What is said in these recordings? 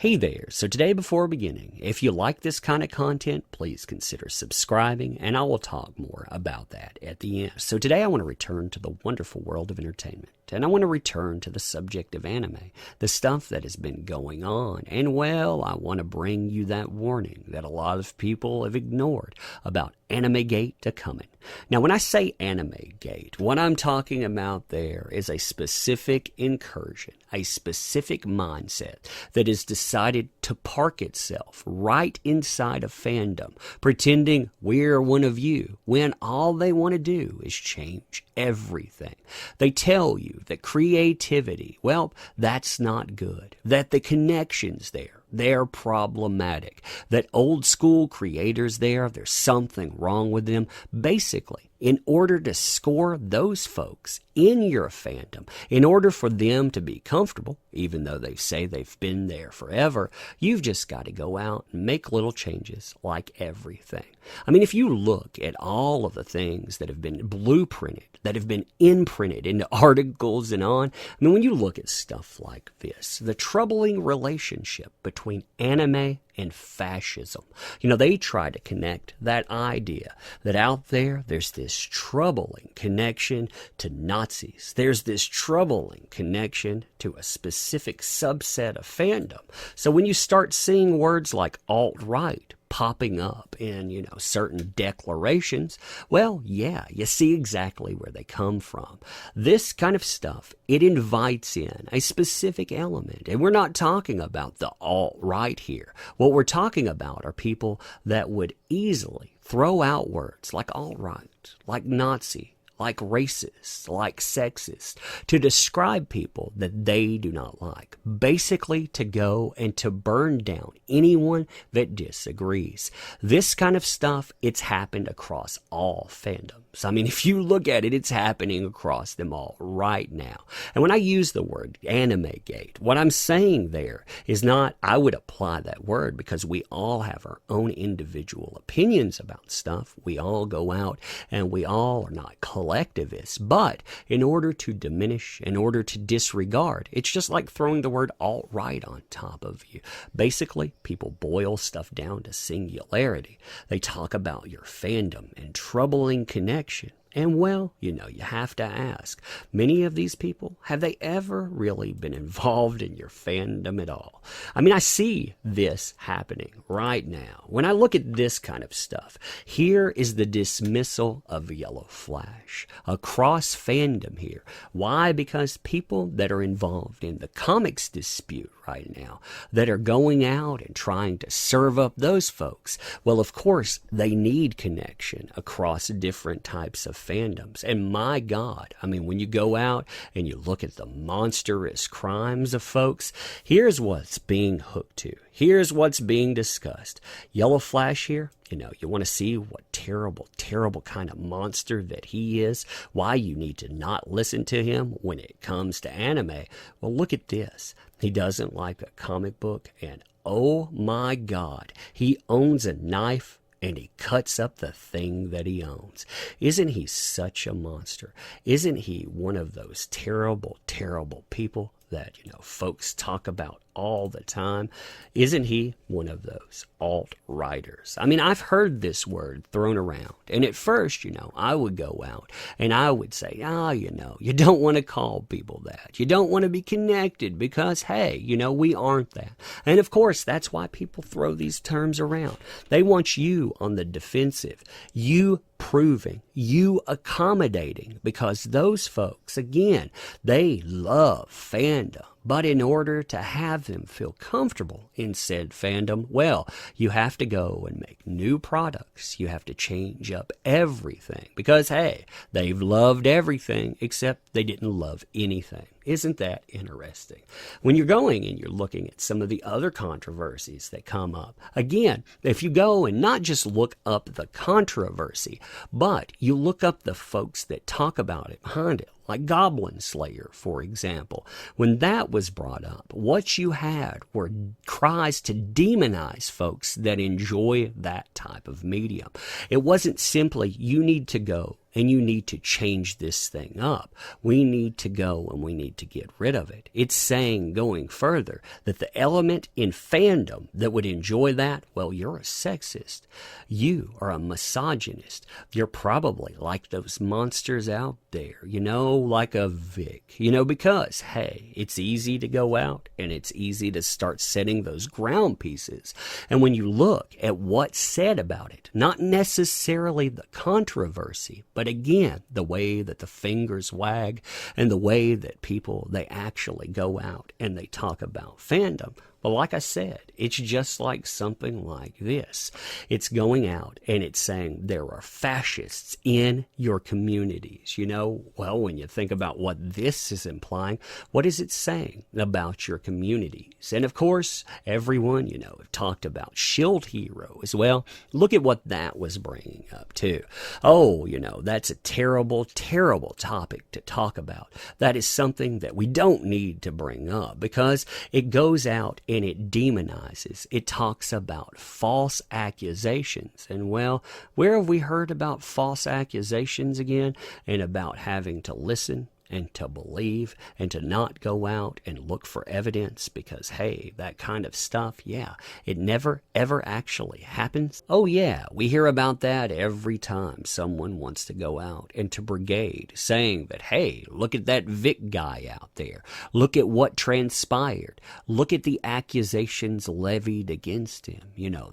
Hey there, so today before beginning, if you like this kind of content, please consider subscribing, and I will talk more about that at the end. So today I want to return to the wonderful world of entertainment, and I want to return to the subject of anime, the stuff that has been going on, and well, I want to bring you that warning that a lot of people have ignored about Animegate coming. Now, when I say Animegate, what I'm talking about there is a specific incursion, a specific mindset that has decided to park itself right inside of fandom, pretending we're one of you, when all they want to do is change everything. They tell you that creativity, well, that's not good, that the connections there, they're problematic, that old school creators there's something wrong with them. Basically, in order to score those folks in your fandom, in order for them to be comfortable, even though they say they've been there forever, you've just got to go out and make little changes like everything. I mean, if you look at all of the things that have been blueprinted, that have been imprinted into articles and on, I mean, when you look at stuff like this, the troubling relationship between anime and fascism, they try to connect that idea that out there's this troubling connection to Nazis. There's this troubling connection to a specific subset of fandom. So when you start seeing words like alt-right popping up in, certain declarations, well, yeah, you see exactly where they come from. This kind of stuff, it invites in a specific element. And we're not talking about the alt-right here. What we're talking about are people that would easily throw out words like alt-right, like Nazi, like racist, like sexist, to describe people that they do not like. Basically, to go and to burn down anyone that disagrees. This kind of stuff, it's happened across all fandoms. I mean, if you look at it, it's happening across them all right now. And when I use the word Animegate, what I'm saying there is not, I would apply that word because we all have our own individual opinions about stuff. We all go out and we all are not collectivists, but in order to diminish, in order to disregard, it's just like throwing the word alt-right on top of you. Basically, people boil stuff down to singularity. They talk about your fandom and troubling connection. And well, you have to ask, many of these people, have they ever really been involved in your fandom at all? I mean, I see this happening right now. When I look at this kind of stuff, here is the dismissal of Yellow Flash across fandom here. Why? Because people that are involved in the comics dispute right now, that are going out and trying to serve up those folks, well, of course, they need connection across different types of fandoms. And my God, I mean, when you go out and you look at the monstrous crimes of folks, here's what's being hooked to. Here's what's being discussed. Yellow Flash here, you want to see what terrible, terrible kind of monster that he is, why you need to not listen to him when it comes to anime. Well, look at this. He doesn't like a comic book, and oh my God, he owns a knife and he cuts up the thing that he owns. Isn't he such a monster? Isn't he one of those terrible, terrible people that, folks talk about all the time? Isn't he one of those alt-righters? I mean, I've heard this word thrown around, and at first, I would go out and I would say, you don't want to call people that. You don't want to be connected because, hey, we aren't that. And of course, that's why people throw these terms around. They want you on the defensive, you proving, you accommodating, because those folks, again, they love fandom. But in order to have them feel comfortable in said fandom, well, you have to go and make new products. You have to change up everything because, hey, they've loved everything except they didn't love anything. Isn't that interesting? When you're going and you're looking at some of the other controversies that come up, again, if you go and not just look up the controversy, but you look up the folks that talk about it behind it, like Goblin Slayer, for example. When that was brought up, what you had were cries to demonize folks that enjoy that type of medium. It wasn't simply, you need to go and you need to change this thing up. We need to go and we need to get rid of it. It's saying, going further, that the element in fandom that would enjoy that, well, you're a sexist. You are a misogynist. You're probably like those monsters out there, like a Vic, because, hey, it's easy to go out and it's easy to start setting those ground pieces. And when you look at what's said about it, not necessarily the controversy, but again, the way that the fingers wag and the way that people, they actually go out and they talk about fandom. Well, like I said, it's just like something like this. It's going out and it's saying there are fascists in your communities. Well, when you think about what this is implying, what is it saying about your communities? And of course, everyone, have talked about Shield Hero as well. Look at what that was bringing up too. Oh, that's a terrible, terrible topic to talk about. That is something that we don't need to bring up because it goes out and it demonizes. It talks about false accusations. And well, where have we heard about false accusations again? And about having to listen and to believe and to not go out and look for evidence because, hey, that kind of stuff, yeah, it never, ever actually happens. Oh, yeah, we hear about that every time someone wants to go out and to brigade saying that, hey, look at that Vic guy out there. Look at what transpired. Look at the accusations levied against him.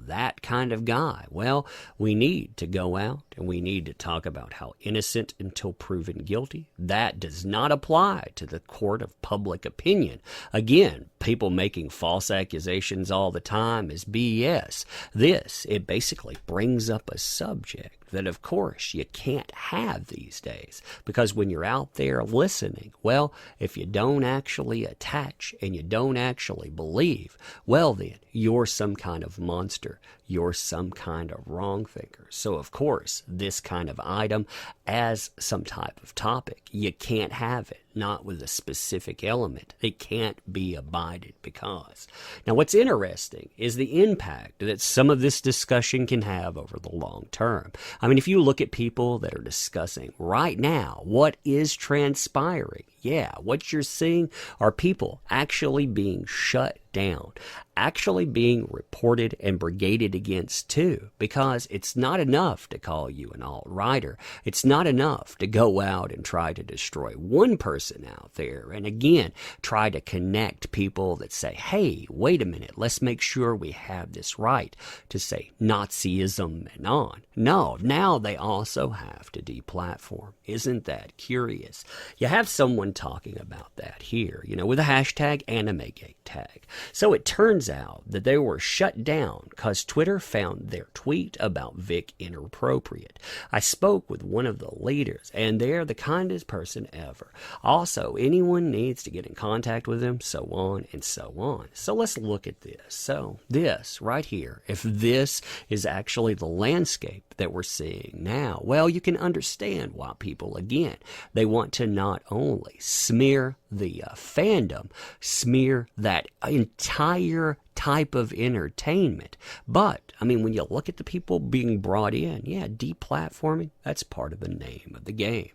That kind of guy. Well, we need to go out and we need to talk about how innocent until proven guilty. That does not apply to the court of public opinion. Again, people making false accusations all the time is BS. It basically brings up a subject that, of course, you can't have these days. Because when you're out there listening, well, if you don't actually attach and you don't actually believe, well then, you're some kind of monster. You're some kind of wrong thinker. So, of course, this kind of item as some type of topic, you can't have it. Not with a specific element. It can't be abided because. Now, what's interesting is the impact that some of this discussion can have over the long term. I mean, if you look at people that are discussing right now what is transpiring, yeah, what you're seeing are people actually being shut down, actually being reported and brigaded against too, because it's not enough to call you an alt-righter. It's not enough to go out and try to destroy one person out there and again try to connect people that say, hey, wait a minute, let's make sure we have this right to say Nazism and on. No, now they also have to deplatform. Isn't that curious? You have someone talking about that here, with a hashtag Animegate tag. So it turns out that they were shut down because Twitter found their tweet about Vic inappropriate. I spoke with one of the leaders, and they're the kindest person ever. Also, anyone needs to get in contact with them, so on and so on. So let's look at this. So this right here, if this is actually the landscape that we're seeing now, well, you can understand why people, again, they want to not only smear the fandom, smear that entire type of entertainment. But, I mean, when you look at the people being brought in, yeah, deplatforming, that's part of the name of the game.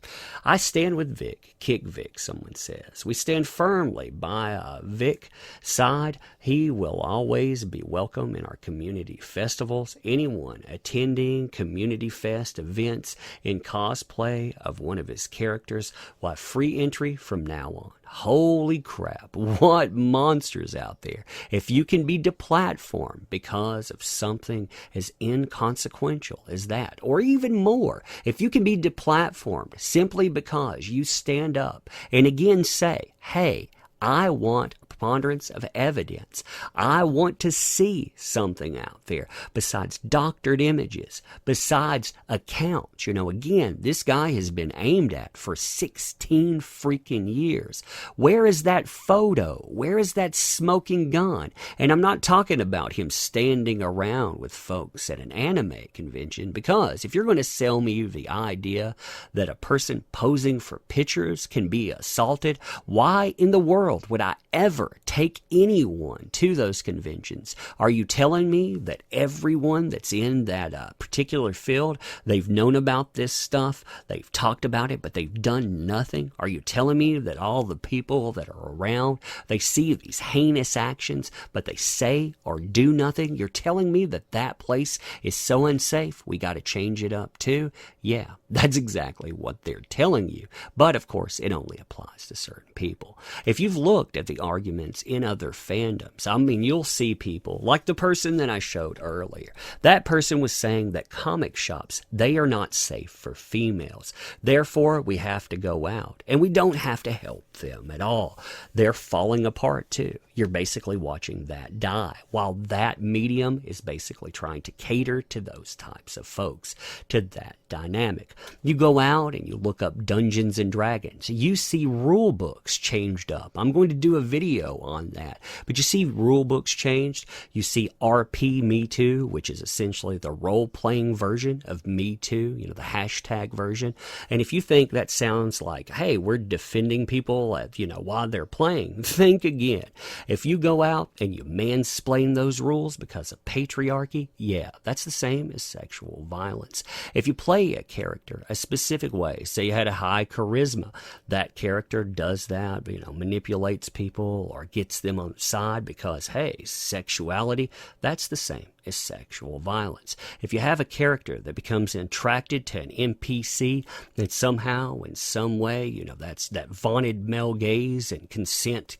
I stand with Vic, kick Vic, someone says. We stand firmly by Vic side. He will always be welcome in our community festivals. Anyone attending community fest events in cosplay of one of his characters will have free entry from now on. Holy crap, what monsters out there. If you can be deplatformed because of something as inconsequential as that, or even more, if you can be deplatformed simply because you stand up and again say, hey, I want preponderance of evidence. I want to see something out there besides doctored images, besides accounts. Again, this guy has been aimed at for 16 freaking years. Where is that photo? Where is that smoking gun? And I'm not talking about him standing around with folks at an anime convention, because if you're going to sell me the idea that a person posing for pictures can be assaulted, why in the world would I ever take anyone to those conventions, are you telling me that everyone that's in that particular field, they've known about this stuff, they've talked about it, but they've done nothing? Are you telling me that all the people that are around, they see these heinous actions, but they say or do nothing? You're telling me that that place is so unsafe, we got to change it up too? Yeah, that's exactly what they're telling you. But of course, it only applies to certain people. If you've looked at the arguments in other fandoms, I mean, you'll see people like the person that I showed earlier. That person was saying that comic shops, they are not safe for females. Therefore, we have to go out and we don't have to help them at all. They're falling apart too. You're basically watching that die, while that medium is basically trying to cater to those types of folks, to that dynamic. You go out and you look up Dungeons and Dragons. You see rule books changed up. I'm going to do a video on that. But you see rule books changed. You see RP Me Too, which is essentially the role-playing version of Me Too, you know, the hashtag version. And if you think that sounds like, hey, we're defending people, you know, while they're playing, think again. If you go out and you mansplain those rules because of patriarchy, yeah, that's the same as sexual violence. If you play a character a specific way, say you had a high charisma, that character does that, you know, manipulates people or gets them on the side because, hey, sexuality, that's the same as sexual violence. If you have a character that becomes attracted to an NPC and somehow, in some way, you know, that's that vaunted male gaze and consent,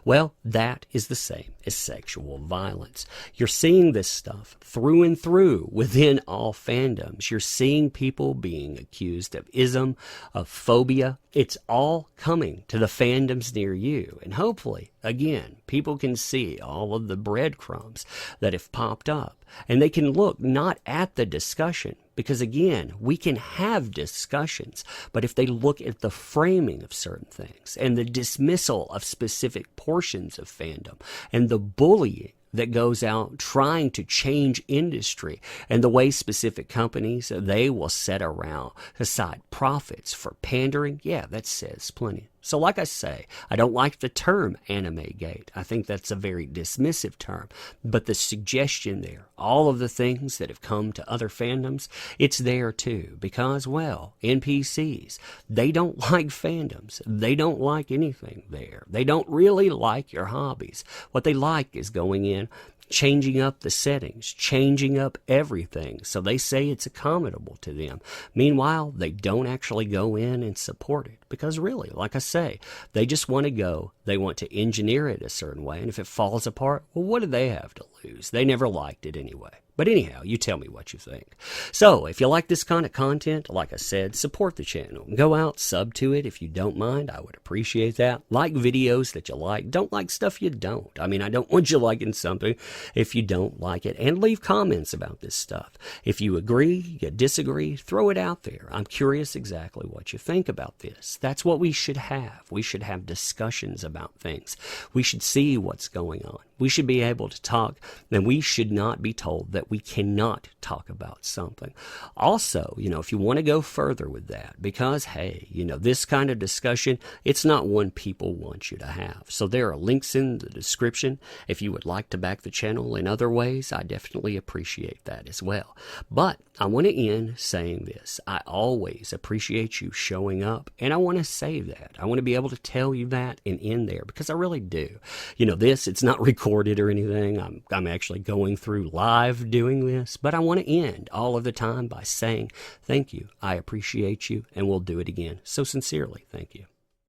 well, that is the same as sexual violence. You're seeing this stuff through and through within all fandoms. You're seeing people being accused of ism, of phobia. It's all coming to the fandoms near you. And hopefully, again, people can see all of the breadcrumbs that have popped up. And they can look not at the discussion, because again, we can have discussions, but if they look at the framing of certain things and the dismissal of specific portions of fandom and the bullying that goes out trying to change industry and the way specific companies, they will set around aside profits for pandering, yeah, that says plenty. So like I say, I don't like the term Animegate. I think that's a very dismissive term. But the suggestion there, all of the things that have come to other fandoms, it's there too. Because, well, NPCs, they don't like fandoms. They don't like anything there. They don't really like your hobbies. What they like is going in, changing up the settings, changing up everything. So they say it's accommodable to them. Meanwhile, they don't actually go in and support it. Because really, like I say, they just want to go, they want to engineer it a certain way. And if it falls apart, well, what do they have to lose? They never liked it anyway. But anyhow, you tell me what you think. So, if you like this kind of content, like I said, support the channel. Go out, sub to it if you don't mind. I would appreciate that. Like videos that you like. Don't like stuff you don't. I mean, I don't want you liking something if you don't like it. And leave comments about this stuff. If you agree, you disagree, throw it out there. I'm curious exactly what you think about this. That's what we should have. We should have discussions about things. We should see what's going on. We should be able to talk, and we should not be told that we cannot talk about something. Also, you know, if you want to go further with that, because, hey, you know, this kind of discussion, it's not one people want you to have. So there are links in the description. If you would like to back the channel in other ways, I definitely appreciate that as well. But I want to end saying this. I always appreciate you showing up, and I want to say that. I want to be able to tell you that and end there, because I really do. You know, it's not recorded or anything. I'm actually going through live doing this, but I want to end all of the time by saying thank you. I appreciate you, and we'll do it again. So sincerely, thank you.